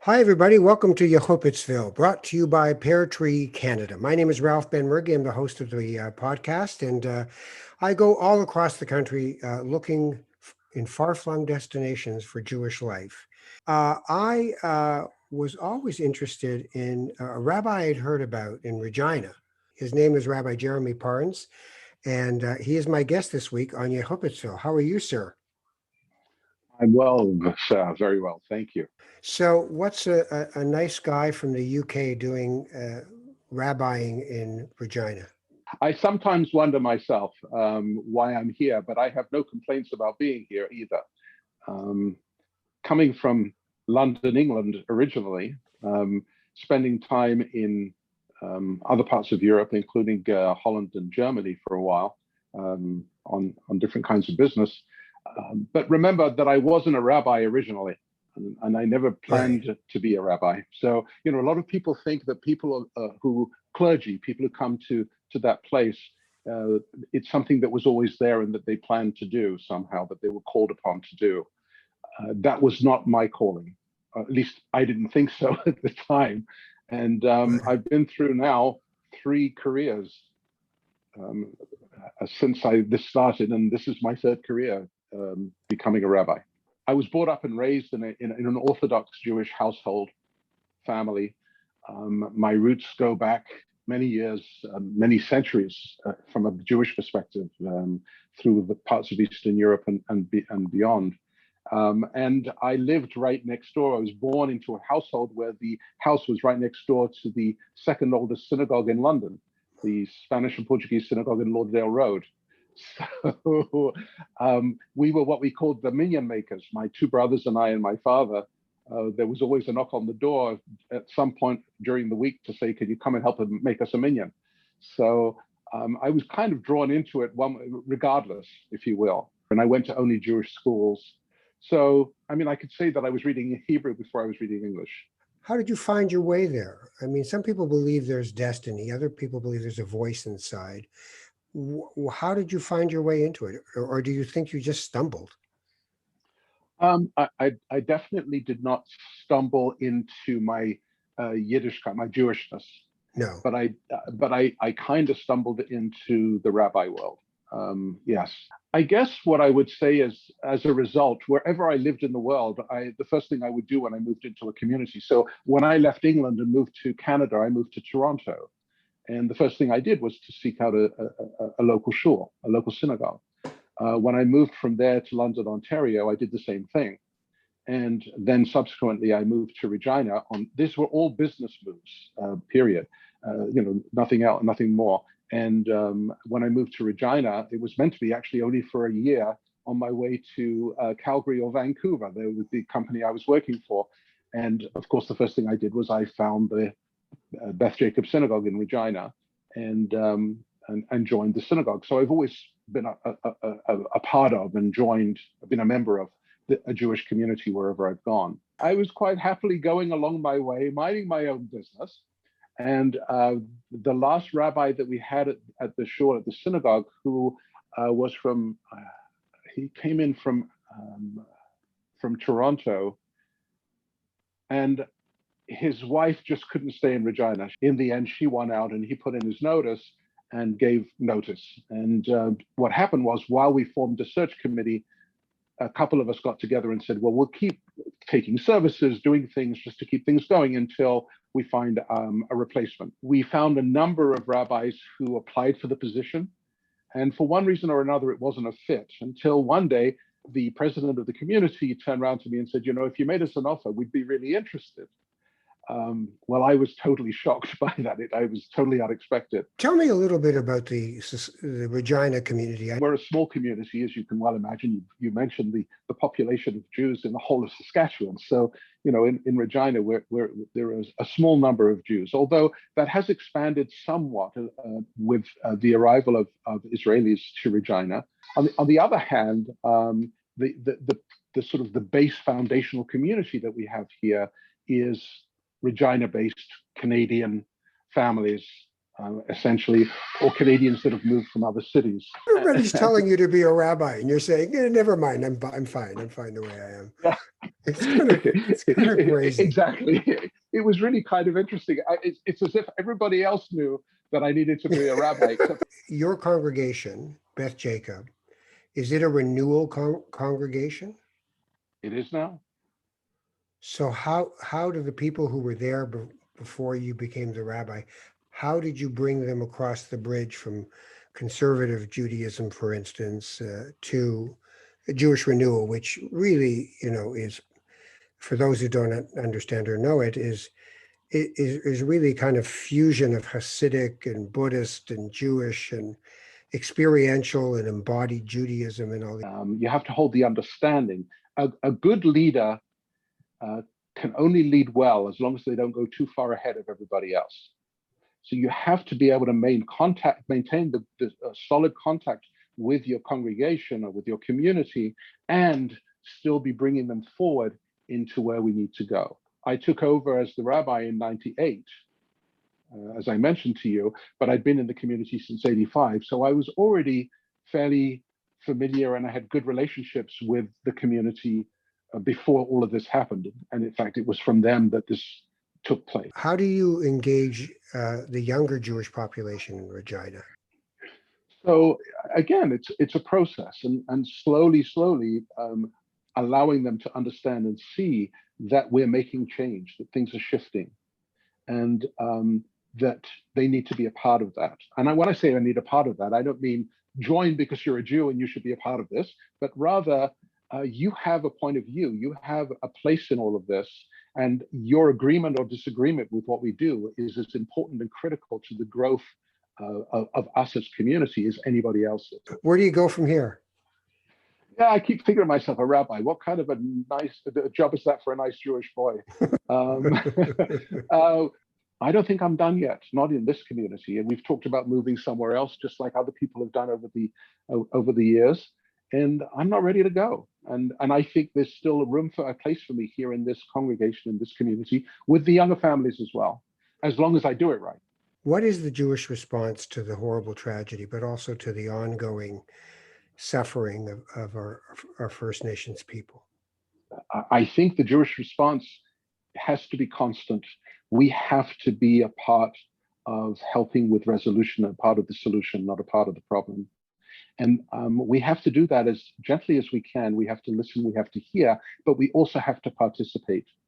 Hi, everybody. Welcome to Yehupetzville, brought to you by Pear Tree Canada. My name is Ralph Benmergui. I'm the host of the podcast, and I go all across the country looking in far-flung destinations for Jewish life. I was always interested in a rabbi I'd heard about in Regina. His name is Rabbi Jeremy Parnes, and he is my guest this week on Yehupetzville. How are you, sir? I'm well, sir, very well, thank you. So, what's a nice guy from the UK doing rabbiing in Regina? I sometimes wonder myself why I'm here, but I have no complaints about being here either. Um, Coming from London, England originally, spending time in other parts of Europe, including Holland and Germany for a while, on different kinds of business. But remember that I wasn't a rabbi originally, and I never planned Right. to be a rabbi. So, a lot of people think that people people who come to that place, it's something that was always there and that they planned to do somehow, that they were called upon to do. That was not my calling. At least I didn't think so at the time. And Right. I've been through now 3 careers um, since this started, and this is my third career becoming a rabbi. I was brought up and raised in an Orthodox Jewish household family. My roots go back many years, many centuries from a Jewish perspective, through the parts of Eastern Europe and beyond. And I lived right next door. I was born into a household where the house was right next door to the second oldest synagogue in London, the Spanish and Portuguese synagogue in Lauderdale Road. So we were what we called the minyan makers. My 2 brothers and I and my father. There was always a knock on the door at some point during the week to say, "Could you come and help and make us a minyan?" So I was kind of drawn into it, regardless, if you will. And I went to only Jewish schools. So, I mean, I could say that I was reading Hebrew before I was reading English. How did you find your way there? I mean, some people believe there's destiny. Other people believe there's a voice inside. How did you find your way into it? Or do you think you just stumbled? I definitely did not stumble into my Yiddishkeit, my Jewishness, No. but I kind of stumbled into the rabbi world. Yes, I guess what I would say is, as a result, wherever I lived in the world, the first thing I would do when I moved into a community. So when I left England and moved to Canada, I moved to Toronto, and the first thing I did was to seek out a local shul, a local synagogue. When I moved from there to London, Ontario, I did the same thing. And then subsequently, I moved to Regina. These were all business moves, period. Nothing else, nothing more. And when I moved to Regina, it was meant to be actually only for a year on my way to Calgary or Vancouver. There was the company I was working for. And of course, the first thing I did was I found the Beth Jacob Synagogue in Regina and joined the synagogue. So I've always been a part of and been a member of a Jewish community wherever I've gone. I was quite happily going along my way, minding my own business. And the last rabbi that we had at the shul, at the synagogue, who was he came in from Toronto, and his wife just couldn't stay in Regina. In the end, she won out, and he put in his notice and gave notice. And what happened was, while we formed a search committee, a couple of us got together and said, well, we'll keep taking services, doing things just to keep things going until we find a replacement. We found a number of rabbis who applied for the position. And for one reason or another, it wasn't a fit, until one day, the president of the community turned around to me and said, if you made us an offer, we'd be really interested. Well, I was totally shocked by that. I was totally unexpected. Tell me a little bit about the Regina community. We're a small community, as you can well imagine. You mentioned the population of Jews in the whole of Saskatchewan. So, in Regina, there is a small number of Jews, although that has expanded somewhat with the arrival of Israelis to Regina. On the other hand, the sort of the base foundational community that we have here is Regina-based Canadian families essentially, or Canadians that have moved from other cities. Everybody's telling you to be a rabbi, and you're saying, never mind, I'm fine. I'm fine the way I am. Yeah. It's kind of crazy. Exactly. It was really kind of interesting. It's as if everybody else knew that I needed to be a rabbi. Except your congregation, Beth Jacob, is it a renewal congregation? It is now. So how do the people who were there before you became the rabbi, how did you bring them across the bridge from conservative Judaism, for instance, to Jewish Renewal, which really, is, for those who don't understand or know it, is really kind of fusion of Hasidic and Buddhist and Jewish and experiential and embodied Judaism and all that. You have to hold the understanding. A good leader can only lead well as long as they don't go too far ahead of everybody else. So you have to be able to maintain the solid contact with your congregation or with your community, and still be bringing them forward into where we need to go. I took over as the rabbi in '98, as I mentioned to you, but I'd been in the community since '85. So I was already fairly familiar, and I had good relationships with the community before all of this happened. And in fact, it was from them that this took place. How do you engage the younger Jewish population in Regina? So again, it's a process, and slowly, allowing them to understand and see that we're making change, that things are shifting, and that they need to be a part of that. And when I say I need a part of that, I don't mean join because you're a Jew and you should be a part of this, but rather you have a point of view, you have a place in all of this, and your agreement or disagreement with what we do is as important and critical to the growth of us as community as anybody else's. Where do you go from here? Yeah, I keep figuring myself a rabbi. What kind of a nice job is that for a nice Jewish boy? I don't think I'm done yet, not in this community. And we've talked about moving somewhere else, just like other people have done over the years. And I'm not ready to go. And I think there's still a place for me here in this congregation, in this community, with the younger families as well, as long as I do it right. What is the Jewish response to the horrible tragedy, but also to the ongoing suffering of our First Nations people? I think the Jewish response has to be constant. We have to be a part of helping with resolution, a part of the solution, not a part of the problem. And we have to do that as gently as we can. We have to listen, we have to hear, but we also have to participate.